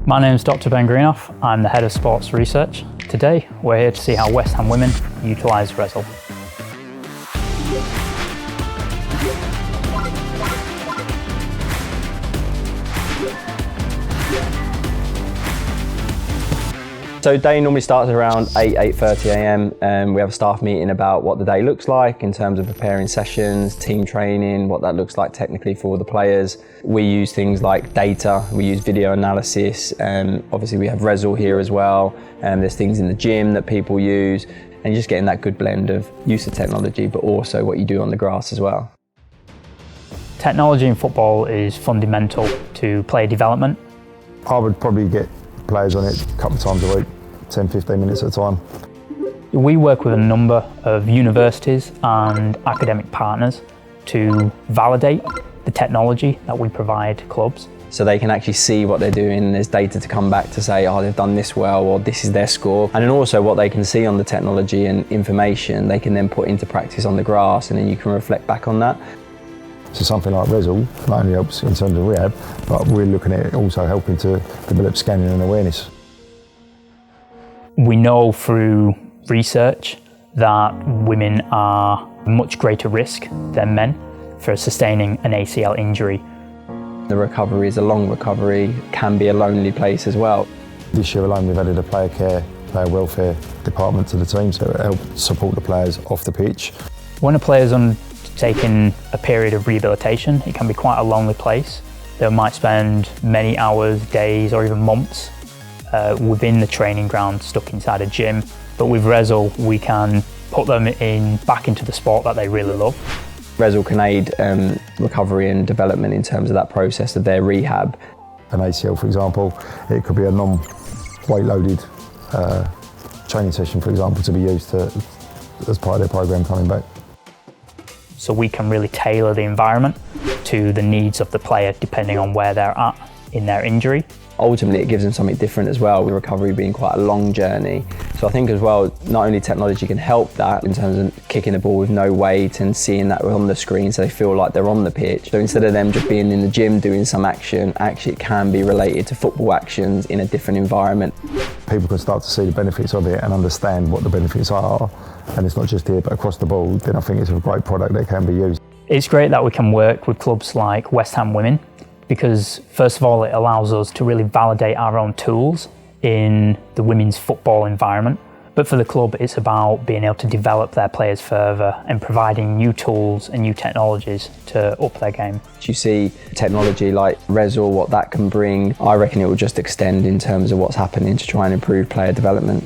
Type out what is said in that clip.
My name is Dr. Ben Greenoff. I'm the Head of Sports Research. Today, we're here to see how West Ham women utilise Rezzil. So day normally starts around 8:30 a.m. We have a staff meeting about what the day looks like in terms of preparing sessions, team training, what that looks like technically for the players. We use things like data, we use video analysis, obviously we have Rezzil here as well, and there's things in the gym that people use, and just getting that good blend of use of technology, but also what you do on the grass as well. Technology in football is fundamental to player development. I would probably get players on it a couple of times a week, 10-15 minutes at a time. We work with a number of universities and academic partners to validate the technology that we provide clubs. So they can actually see what they're doing, and there's data to come back to say, oh, they've done this well, or this is their score. And then also what they can see on the technology and information, they can then put into practice on the grass, and then you can reflect back on that. So something like Rezzil not only helps in terms of rehab, but we're looking at it also helping to develop scanning and awareness. We know through research that women are much greater risk than men for sustaining an ACL injury. The recovery is a long recovery, can be a lonely place as well. This year alone we've added a player care, player welfare department to the team, so it helps support the players off the pitch. When a player's undertaking a period of rehabilitation, it can be quite a lonely place. They might spend many hours, days or even months within the training ground, stuck inside a gym. But with Rezzil, we can put them back into the sport that they really love. Rezzil can aid recovery and development in terms of that process of their rehab. An ACL, for example, it could be a non-weight loaded training session, for example, to be used as part of their program coming back. So we can really tailor the environment to the needs of the player depending on where they're at in their injury. Ultimately, it gives them something different as well, with recovery being quite a long journey. So I think as well, not only technology can help that in terms of kicking the ball with no weight and seeing that on the screen so they feel like they're on the pitch. So instead of them just being in the gym doing some action, actually it can be related to football actions in a different environment. People can start to see the benefits of it and understand what the benefits are, and it's not just here but across the board. Then I think it's a great product that can be used. It's great that we can work with clubs like West Ham Women, because first of all it allows us to really validate our own tools in the women's football environment. But for the club, it's about being able to develop their players further and providing new tools and new technologies to up their game. You see technology like Rezzil, what that can bring, I reckon it will just extend in terms of what's happening to try and improve player development.